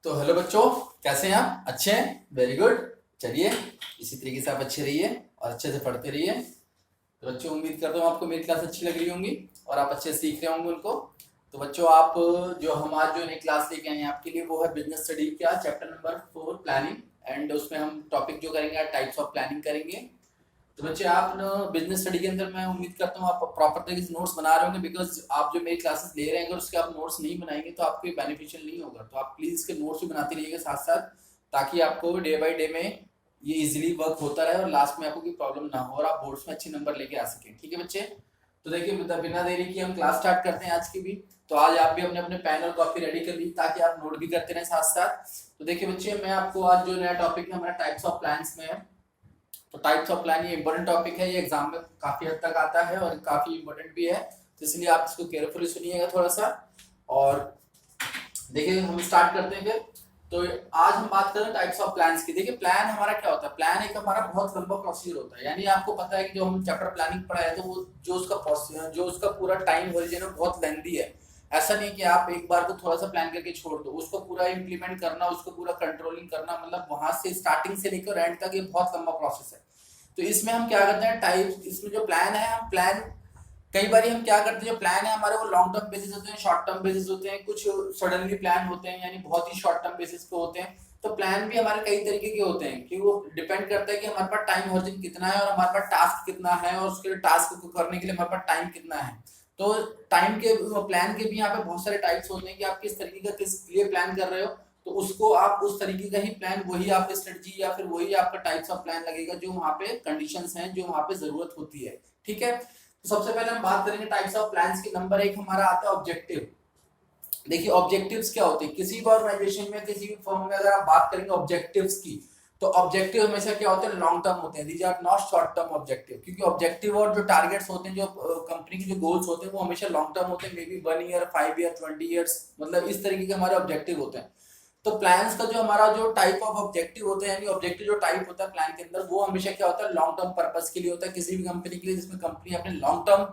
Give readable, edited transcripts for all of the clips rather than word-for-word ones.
तो हेलो बच्चों, कैसे हैं आप? अच्छे हैं? Very good. चलिए, इसी तरीके से आप अच्छे रहिए और अच्छे से पढ़ते रहिए। तो बच्चों, उम्मीद करता हूँ आपको मेरी क्लास अच्छी लग रही होंगी और आप अच्छे से सीख रहे होंगे उनको। तो बच्चों, आप जो हम आज जो नई क्लास लेके आए हैं आपके लिए, वो है बिजनेस स्टडी का चैप्टर नंबर 4 प्लानिंग। एंड उसमें हम टॉपिक जो करेंगे, टाइप्स ऑफ प्लानिंग करेंगे। तो बच्चे, आप ना बिजनेस स्टडी के अंदर मैं उम्मीद करता हूँ आप प्रॉपर तरीके से नोट्स बना रहे होंगे, बिकॉज आप जो मेरी क्लासेस ले रहे हैं अगर उसके आप नोट्स नहीं बनाएंगे तो आपको बेनिफिशियल नहीं होगा। तो आप प्लीज इसके नोट्स भी बनाते रहिएगा साथ साथ, ताकि आपको डे बाई डे में ये इजीली वर्क होता रहे और लास्ट में आपको कोई प्रॉब्लम ना हो और आप बोर्ड्स में अच्छे नंबर लेके आ सकें। ठीक है बच्चे? तो देखिए, बिना देरी की हम क्लास स्टार्ट करते हैं आज की भी। तो आज आप भी अपने अपने पेन और कॉपी रेडी कर लीजिए ताकि आप नोट भी करते रहें साथ साथ। तो देखिए बच्चे, मैं आपको आज जो नया टॉपिक है हमारा टाइप्स ऑफ प्लान्स में है। तो टाइप्स ऑफ प्लान ये इंपॉर्टेंट टॉपिक है, ये एग्जाम में काफी हद तक आता है और काफी इंपॉर्टेंट भी है। तो इसलिए आप इसको केयरफुली सुनिएगा थोड़ा सा। और देखिए, हम स्टार्ट करते हैं फिर। तो आज हम बात करें टाइप्स ऑफ प्लान्स की। देखिए, प्लान हमारा क्या होता है? प्लान एक हमारा बहुत लंबा प्रोसीजर होता है। यानी आपको पता है कि जो हम चैप्टर प्लानिंग पढ़ा है तो वो जो उसका पूरा टाइम होरिजन है बहुत लेंथी है। ऐसा नहीं कि आप एक बार को थोड़ा सा प्लान करके छोड़ दो, उसको पूरा इंप्लीमेंट करना, उसको पूरा कंट्रोलिंग करना, मतलब वहां से स्टार्टिंग से लेकर एंड तक ये बहुत लंबा प्रोसेस है। तो इसमें हम क्या करते हैं, टाइप इसमें जो प्लान है, हम प्लान कई बार हम क्या करते हैं, जो प्लान है हमारे वो लॉन्ग टर्म बेसिस होते हैं, शॉर्ट टर्म बेसिस होते हैं, कुछ सडनली प्लान होते हैं यानी बहुत ही शॉर्ट टर्म बेसिस पे होते हैं। तो प्लान भी हमारे कई तरीके के होते हैं कि वो डिपेंड करता है कि हमारे पास टाइम होरिजन कितना है और हमारे पास टास्क कितना है और उसके टास्क को करने के लिए हमारे पास टाइम कितना है। तो टाइम के प्लान के भी यहाँ पे बहुत सारे टाइप्स होते हैं कि आप किस तरीके का किस लिए प्लान कर रहे हो। तो उसको आप उस तरीके का ही प्लान, वही आपका स्ट्रेटजी या फिर वही आपका टाइप्स ऑफ प्लान लगेगा जो वहाँ पे कंडीशंस हैं, जो वहाँ पे जरूरत होती है। ठीक है? तो सबसे पहले हम बात करेंगे टाइप्स ऑफ प्लान्स की। नंबर एक हमारा आता है ऑब्जेक्टिव। देखिए, ऑब्जेक्टिव्स क्या होते हैं? किसी भी ऑर्गेनाइजेशन में, किसी भी फर्म में अगर आप बात करेंगे ऑब्जेक्टिव्स की, तो ऑब्जेक्टिव हमेशा क्या होते हैं? लॉन्ग टर्म होते हैं। These are not short term objective, क्योंकि ऑब्जेक्टिव और जो टारगेट्स होते हैं, जो कंपनी के जो गोल्स होते हैं, वो हमेशा लॉन्ग टर्म होते हैं। May be 1 year, 5 year, 20 years, मतलब इस तरीके के हमारे ऑब्जेक्टिव होते हैं। तो प्लान्स का जो हमारा जो टाइप ऑफ ऑब्जेक्टिव होते हैं, यानी ऑब्जेक्टिव जो टाइप होता है प्लान के अंदर, वो हमेशा क्या होता है? लॉन्ग टर्म पर्पस के लिए होता है, किसी भी कंपनी के लिए, जिसमें कंपनी अपने लॉन्ग टर्म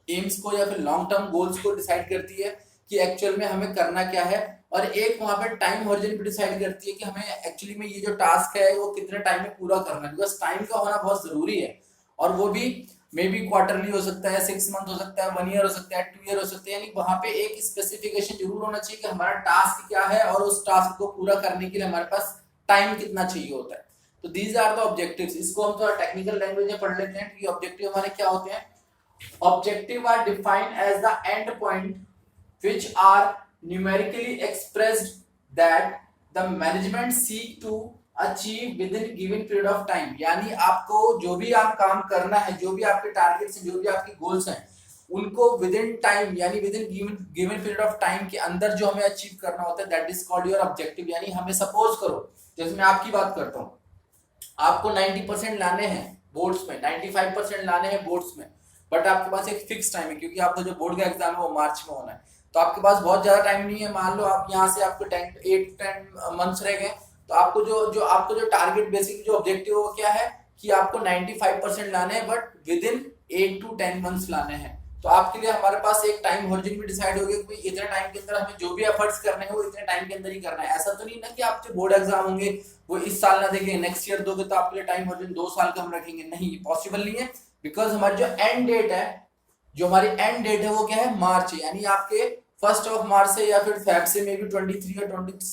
एम्स को या फिर लॉन्ग टर्म गोल्स को डिसाइड करती है कि एक्चुअल में हमें करना क्या है। और एक वहां पे टाइम होरिजन भी डिसाइड करती है कि हमें एक्चुअली में ये जो टास्क है वो कितने टाइम में पूरा करना है, बिकॉज टाइम का होना बहुत जरूरी है। और वो भी मे बी क्वार्टरली हो सकता है, 6 मंथ हो सकता है, 1 ईयर हो सकता है, 2 ईयर हो सकते हैं। यानी वहां पे एक स्पेसिफिकेशन जरूर होना चाहिए कि हमारा टास्क क्या है और उस टास्क को पूरा करने के लिए हमारे पास टाइम कितना चाहिए होता है। तो दीज आर द ऑब्जेक्टिव्स। इसको हम थोड़ा टेक्निकल लैंग्वेज में पढ़ लेते हैं कि ऑब्जेक्टिव हमारे क्या होते हैं। Objective are defined as the end point which are numerically expressed that the management seek to achieve within given period of time। यानी आपको जो भी आप काम करना है, जो भी आपके टारगेट्स हैं, जो भी आपके गोल्स हैं, उनको विद इन टाइम यानी with in given period of time के अंदर जो हमें अचीव करना होता है, that is called your objective. यानी हमें सपोज करो, जैसे मैं आपकी बात करता हूँ, आपको 90% लाने हैं बोर्ड्स में, 95% लाने हैं बोर्ड्स में, बट आपके पास एक फिक्स टाइम है क्योंकि आपका जो बोर्ड का एग्जाम है वो मार्च में होना है। तो आपके पास बहुत ज्यादा टाइम नहीं है। मान लो आप यहाँ से आपको 8-10 मंथ्स रह गए। तो आपको जो टारगेट बेसिक जो ऑब्जेक्टिव है वो क्या है कि आपको 95% लाने हैं, but with in 8 to 10 months लाने हैं। तो आपके लिए हमारे पास एक टाइम होरिजन भी डिसाइड हो गया कि इतने टाइम के अंदर हमें जो भी एफर्ट्स करने हैं वो इतने टाइम के अंदर ही करना है। ऐसा तो नहीं ना कि आप जो बोर्ड एग्जाम होंगे वो इस साल ना देंगे, नेक्स्ट ईयर दोगे, तो आपके लिए टाइम होरिजन 2 साल का हम रखेंगे। नहीं, पॉसिबल नहीं है, बिकॉज हमारी जो एंड डेट है, जो हमारी एंड डेट है वो क्या है? मार्च है। यानी आपके 1 मार्च से या फिर फेब से, मे बी 23 या 22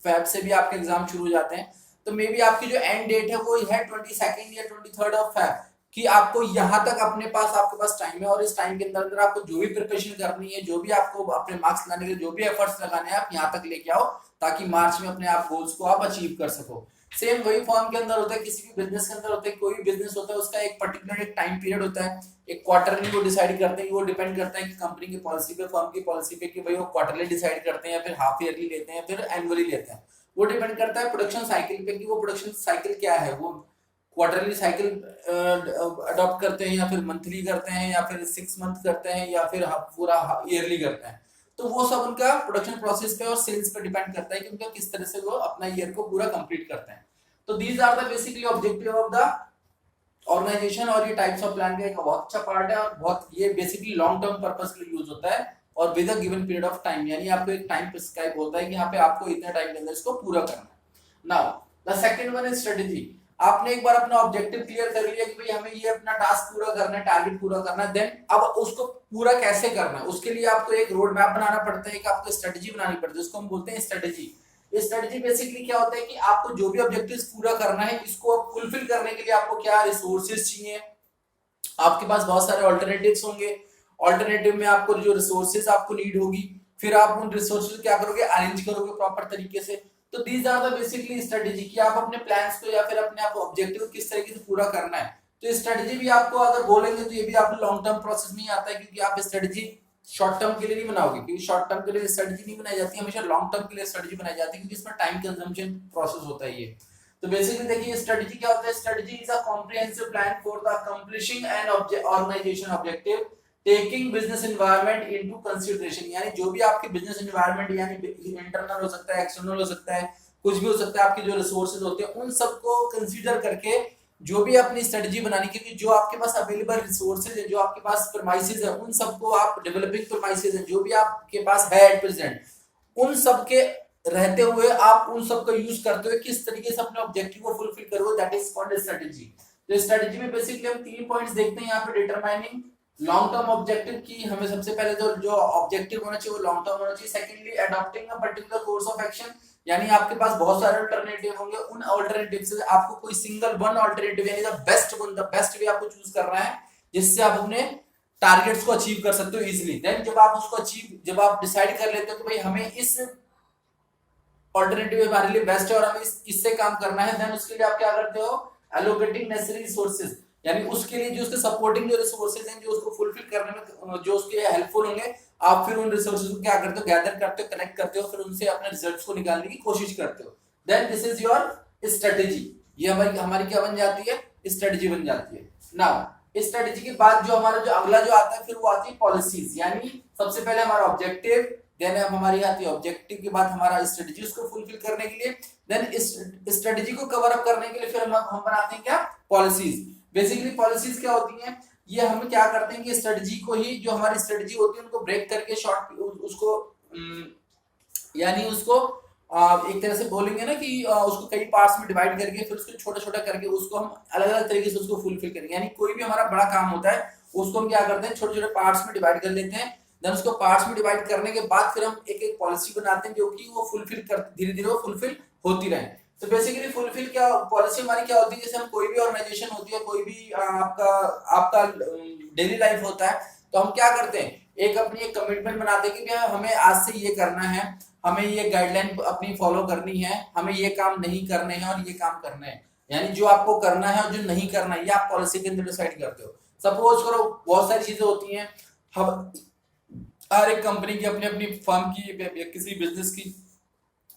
फेब से भी आपके एग्जाम शुरू हो जाते हैं। तो मे बी आपकी जो एंड डेट है वो है 22 या 23 फेब, कि आपको यहाँ तक अपने पास आपके पास टाइम है और इस टाइम के अंदर अंदर आपको जो भी प्रिपरेशन करनी है, जो भी आपको अपने मार्क्स लाने के लिए जो भी एफर्ट्स लगाने हैं, आप यहाँ तक लेके आओ ताकि मार्च में अपने आप गोल्स को आप अचीव कर सको। सेम वही फॉर्म के अंदर होता है, किसी भी बिजनेस के अंदर होता है। कोई भी बिजनेस होता है उसका एक पर्टिकुलर एक टाइम पीरियड होता है, एक क्वार्टरली वो डिसाइड करते हैं। वो डिपेंड करता है कि कंपनी की पॉलिसी पे, फर्म की पॉलिसी पे, कि भाई वो क्वार्टरली डिसाइड करते हैं या फिर हाफ ईयरली लेते हैं, फिर एनुअली लेते हैं। वो डिपेंड करता है प्रोडक्शन साइकिल पे कि वो प्रोडक्शन साइकिल क्या है। वो क्वार्टरली साइकिल अडॉप्ट करते हैं या फिर मंथली करते हैं या फिर 6 मंथ करते हैं या फिर पूरा ईयरली करते हैं। तो वो सब उनका प्रोडक्शन प्रोसेस पे और सेल्स पे डिपेंड करता है कि उनका किस तरह से वो अपना ईयर को पूरा कंप्लीट करते हैं। तो these are the basically objective of the organization. और ये टाइप्स ऑफ प्लान का एक बहुत अच्छा पार्ट है और बहुत ये बेसिकली लॉन्ग टर्म पर्पस के लिए यूज होता है। और with a given period of time, यानी आपको एक टाइम प्रिस्क्राइब होता है कि यहाँ पे आपको इतने टाइम के अंदर इसको पूरा करना है। Now the second one is strategy. आपने एक बार अपना ऑब्जेक्टिव क्लियर कर लिया कि भाई हमें ये अपना टास्क पूरा करना है, टारगेट पूरा करना है, देन अब उसको पूरा कैसे करना है उसके लिए आपको एक रोड मैप बनाना पड़ता है, एक आपको स्ट्रेटेजी बनानी पड़ती है, उसको हम बोलते हैं स्ट्रेटेजी। स्ट्रेटेजी बेसिकली क्या होता है कि आपको जो भी ऑब्जेक्टिव्स पूरा करना है इसको फुलफिल करने के लिए आपको क्या रिसोर्सेज चाहिए, आपके पास बहुत सारे ऑल्टरनेटिव्स होंगे, ऑल्टरनेटिव में आपको जो रिसोर्सेज आपको नीड होगी, फिर आप उन रिसोर्सेज क्या करोगे, अरेंज करोगे प्रॉपर तरीके से। तो these are the basically strategy कि आप अपने प्लान्स को या फिर अपने आप ऑब्जेक्टिव किस तरीके से पूरा करना है। तो स्ट्रेटेजी भी आपको अगर बोलेंगे तो ये भी आपको लॉन्ग टर्म प्रोसेस में ही आता है, क्योंकि आप स्ट्रेटेजी शॉर्ट टर्म के लिए नहीं बनाओगे, क्योंकि शॉर्ट टर्म के लिए स्ट्रेटेजी नहीं बनाई जाती, हमेशा लॉन्ग टर्म के लिए स्ट्रेटेजी बनाई जाती है, क्योंकि इसमें टाइम कंजम्पशन प्रोसेस होता है ये। तो बेसिकली देखिए स्ट्रेटेजी क्या होता है, strategy is a comprehensive plan for the accomplishing an organization objective taking business environment into consideration, यानी जो भी आपके बिजनेस एनवायरनमेंट यानी इंटरनल हो सकता है, एक्सटर्नल हो सकता है, कुछ भी हो सकता है, आपके जो रिसोर्सेज होते हैं उन सबको कंसीडर करके जो भी अपनी स्ट्रेटजी बनानी, क्योंकि जो आपके पास अवेलेबल रिसोर्सेज है, जो आपके पास प्रमाइसेस है, उन सबको आप डेवलपिंग प्रमाइसेस है जो भी आपके पास है एट प्रेजेंट, उन सब के रहते हुए आप उन सब का यूज करते हुए किस तरीके से अपने ऑब्जेक्टिव को फुलफिल करोगे, दैट इज कॉल्ड स्ट्रेटजी। तो स्ट्रेटजी में बेसिकली हम 3 पॉइंट्स देखते हैं यहाँ पे, डिटरमाइनिंग लॉन्ग टर्म ऑब्जेक्टिव की हमें सबसे पहले तो जो ऑब्जेक्टिव होना चाहिए वो लॉन्ग टर्म होना चाहिए। Secondly adopting a particular course of action, यानी आपके पास बहुत सारे अल्टरनेटिव होंगे, उन अल्टरनेटिव से आपको कोई सिंगल वन अल्टरनेटिव यानी द बेस्ट वे आपको चूज करना है जिससे आप अपने टारगेट्स को अचीव कर सकते हो इजीली। देन जब आप डिसाइड कर लेते हो कि भाई हमें इस ऑल्टरनेटिव हमारे लिए बेस्ट है और हमें इससे काम करना है, देन उसके लिए आप क्या करते हो, एलोकेटिंग नेसेसरी रिसोर्सेज, यानी उसके लिए जो उसके सपोर्टिंग जो रिसोर्सेज हैं जो उसको फुलफिल करने में जो उसके हेल्पफुल होंगे, आप फिर उन रिसोर्सेज को क्या करते हो, गैदर करते हो, कलेक्ट करते हो, फिर उनसे अपने रिजल्ट्स को निकालने की कोशिश करते हो। Then this is your strategy, ये हमारी क्या बन जाती है, स्ट्रेटेजी बन जाती है। नाउ स्ट्रेटेजी के बाद जो हमारा जो अगला जो आता है फिर वो आती है पॉलिसीज, यानी सबसे पहले हमारा ऑब्जेक्टिव, देन अब हमारी आती है ऑब्जेक्टिव के बाद हमारा स्ट्रेटेजी उसको फुलफिल करने के लिए, देन इस स्ट्रेटेजी को कवर अप करने के लिए फिर हम बनाते हैं क्या, पॉलिसीज। बेसिकली पॉलिसीज क्या होती हैं, ये हम क्या करते हैं कि स्ट्रेटेजी को ही जो हमारी स्ट्रेटेजी होती है उनको ब्रेक करके शॉर्ट उसको यानी उसको एक तरह से बोलेंगे ना कि उसको कई पार्ट्स में डिवाइड करके फिर उसको छोटा छोटा करके उसको हम अलग अलग तरीके से उसको फुलफिल करेंगे, यानी कोई भी हमारा बड़ा काम होता है उसको हम क्या करते हैं छोटे छोटे पार्ट्स में डिवाइड कर लेते हैं, देन उसको पार्ट्स में डिवाइड करने के बाद फिर हम एक एक पॉलिसी बनाते हैं जो कि वो फुलफिल कर धीरे धीरे वो फुलफिल होती रहे। तो बेसिकली फुलफिल क्या पॉलिसी हमारी क्या होती है, जैसे हम कोई भी ऑर्गेनाइजेशन होती है, कोई भी आपका डेली लाइफ होता है, तो हम क्या करते हैं एक अपनी एक कमिटमेंट बनाते हैं कि हमें आज से ये करना है, हमें ये गाइडलाइन अपनी फॉलो करनी है, हमें ये काम नहीं करने हैं और ये काम करना है, यानी जो आपको करना है और जो नहीं करना है ये आप पॉलिसी के अंदर डिसाइड करते हो। सपोज करो बहुत सारी चीजें होती हैं, हम हर एक कंपनी की अपनी अपनी फर्म की किसी बिजनेस की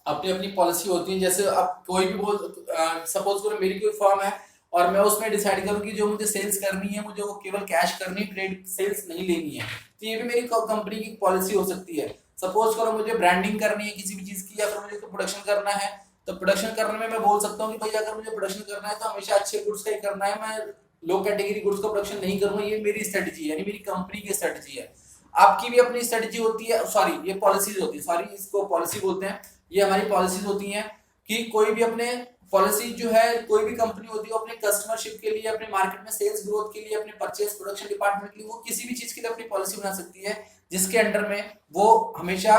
अपनी अपनी पॉलिसी होती है। जैसे अब कोई भी सपोज करो मेरी कोई फर्म है और मैं उसमें डिसाइड करूं कि जो मुझे सेल्स करनी है मुझे वो केवल कैश करनी है, ट्रेड सेल्स नहीं लेनी है, तो ये भी मेरी कंपनी की पॉलिसी हो सकती है। सपोज करो मुझे ब्रांडिंग करनी है किसी भी चीज की या फिर मुझे तो प्रोडक्शन करना है, तो प्रोडक्शन करने में मैं बोल सकता हूँ कि भाई अगर मुझे प्रोडक्शन करना है तो हमेशा अच्छे गुड्स का ही करना है, मैं लो कैटेगरी गुड्स का प्रोडक्शन नहीं करूंगा, ये मेरी स्ट्रेटजी है, यानी मेरी कंपनी की स्ट्रेटजी है। आपकी भी अपनी स्ट्रेटजी होती है, सॉरी ये पॉलिसीज होती है, सॉरी इसको पॉलिसी बोलते हैं, ये हमारी पॉलिसीज होती हैं कि कोई भी अपने पॉलिसी जो है कोई भी कंपनी होती है अपने कस्टमरशिप के लिए, अपने मार्केट में सेल्स ग्रोथ के लिए, अपने परचेस प्रोडक्शन डिपार्टमेंट के लिए, वो किसी भी चीज के लिए अपनी पॉलिसी बना सकती है जिसके अंडर में वो हमेशा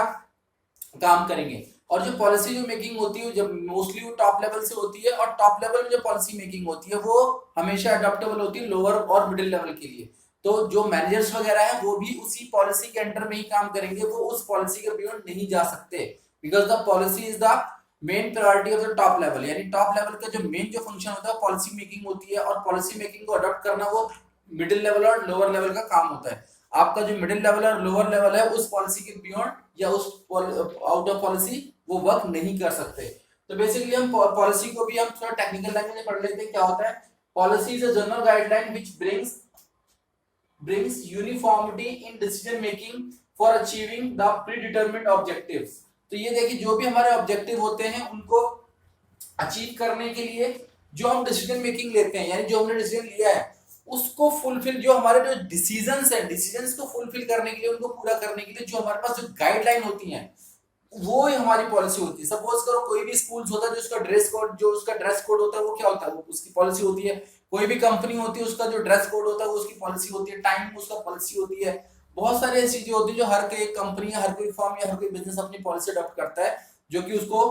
काम करेंगे। और जो पॉलिसी जो मेकिंग होती है जब मोस्टली वो टॉप लेवल से होती है, और टॉप लेवल में जो पॉलिसी मेकिंग होती है वो हमेशा अडॉप्टेबल होती है लोअर और मिडिल लेवल के लिए। तो जो मैनेजर्स वगैरह है वो भी उसी पॉलिसी के अंडर में ही काम करेंगे, वो उस पॉलिसी के बियॉन्ड नहीं जा सकते, because the policy is the main priority of the top level, यानी टॉप लेवल का जो मेन जो फंक्शन होता है पॉलिसी मेकिंग होती है, और पॉलिसी मेकिंग को अडॉप्ट करना वो मिडिल लेवल और लोअर लेवल का काम होता है। आपका जो मिडिल लेवल और लोअर लेवल है उस पॉलिसी के बियॉन्ड या उस आउट ऑफ पॉलिसी वो वर्क नहीं कर सकते। तो बेसिकली हम पॉलिसी को भी हम थोड़ा टेक्निकल लैंग्वेज में पढ़ लेते हैं। क्या होता है policy is a general guideline which brings uniformity in decision making for achieving the predetermined objectives। तो ये देखिए जो भी हमारे ऑब्जेक्टिव होते हैं उनको अचीव करने के लिए जो हम डिसीजन मेकिंग लेते हैं, यानी जो हमने डिसीजन लिया है उसको फुलफिल, जो हमारे जो डिसीजंस को फुलफिल करने के लिए, उनको पूरा करने के लिए जो हमारे पास जो गाइडलाइन होती है वो ही हमारी पॉलिसी होती है। सपोज करो कोई भी स्कूल होता है जो उसका ड्रेस कोड होता है वो क्या होता है, वो उसकी पॉलिसी होती है। कोई भी कंपनी होती है उसका जो ड्रेस कोड होता है वो उसकी पॉलिसी होती है। टाइम उसका पॉलिसी होती है। बहुत सारी ऐसी चीजें होती है जो हर कोई कंपनी, हर कोई फर्म या हर कोई बिजनेस अपनी पॉलिसी अडॉप्ट करता है, जो कि उसको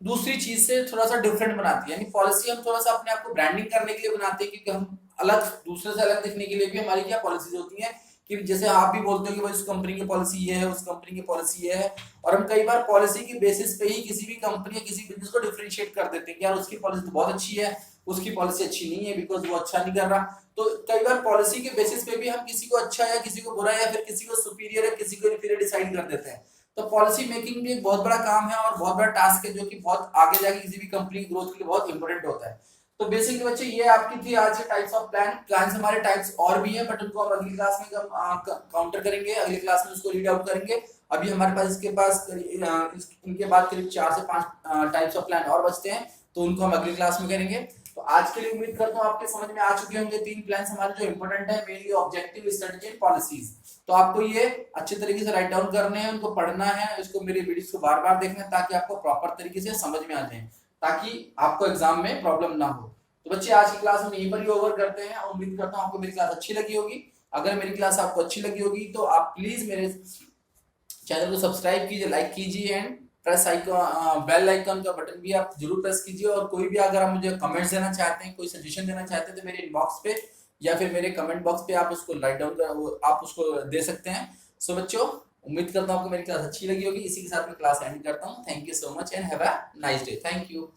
दूसरी चीज से थोड़ा सा डिफरेंट बनाती है। यानी पॉलिसी हम थोड़ा सा अपने आप को ब्रांडिंग करने के लिए बनाते हैं, क्योंकि हम अलग, दूसरे से अलग दिखने के लिए भी हमारी क्या पॉलिसीज होती है, कि जैसे आप भी बोलते हो कि भाई उस कंपनी की पॉलिसी ये है, उस कंपनी की पॉलिसी ये है, और हम कई बार पॉलिसी की बेसिस पे ही किसी भी कंपनी या किसी बिजनेस को डिफरेंशिएट कर देते हैं कि यार उसकी पॉलिसी तो बहुत अच्छी है, उसकी पॉलिसी अच्छी नहीं है बिकॉज वो अच्छा नहीं कर रहा। तो कई बार पॉलिसी के बेसिस पे भी हम किसी को अच्छा या किसी को बुरा या फिर किसी को सुपीरियर या किसी को इन्फीरियर डिसाइड कर देते हैं। तो पॉलिसी मेकिंग भी एक बहुत बड़ा काम है और बहुत बड़ा टास्क है, जो कि बहुत आगे जाके किसी भी कंपनी की ग्रोथ के लिए बहुत इंपॉर्टेंट होता है। तो बेसिकली बच्चे ये आपकी थी आज के टाइप्स ऑफ प्लान हमारे टाइप्स और भी हैं, बट उनको हम अगली क्लास में काउंटर करेंगे, अगली क्लास में उसको रीड आउट करेंगे। अभी हमारे पास इसके पास इनके बाद करीब 4 से 5 टाइप्स ऑफ प्लान और बचते हैं, तो उनको हम अगली क्लास में करेंगे। तो आज के लिए उम्मीद करता हूँ आपके समझ में आ चुके होंगे 3 प्लान हमारे जो इंपॉर्टेंट है, mainly objective, strategy and policies. तो आपको ये अच्छे तरीके से राइट डाउन करने हैं, उनको पढ़ना है, इसको मेरे वीडियोस को बार बार देखना है ताकि आपको प्रॉपर तरीके से समझ में आ जाए, ताकि आपको एग्जाम में प्रॉब्लम ना हो। तो बच्चे आज की क्लास हम यहीं पर ही ओवर करते हैं। उम्मीद करता हूँ आपको मेरी क्लास अच्छी लगी होगी। अगर मेरी क्लास आपको अच्छी लगी होगी तो आप प्लीज मेरे चैनल को सब्सक्राइब कीजिए, लाइक कीजिए and press icon, bell icon का बटन भी आप जरूर प्रेस कीजिए। और कोई भी अगर आप मुझे कमेंट्स देना चाहते हैं, कोई सजेशन देना चाहते हैं, तो मेरे इनबॉक्स पे या फिर मेरे कमेंट बॉक्स पे आप उसको राइट डाउन कर, आप उसको दे सकते हैं। सो बच्चों, उम्मीद करता हूँ आपको मेरी क्लास अच्छी लगी होगी। इसी के साथ मैं क्लास एंड करता हूँ। Thank you so much and have a nice day. Thank you.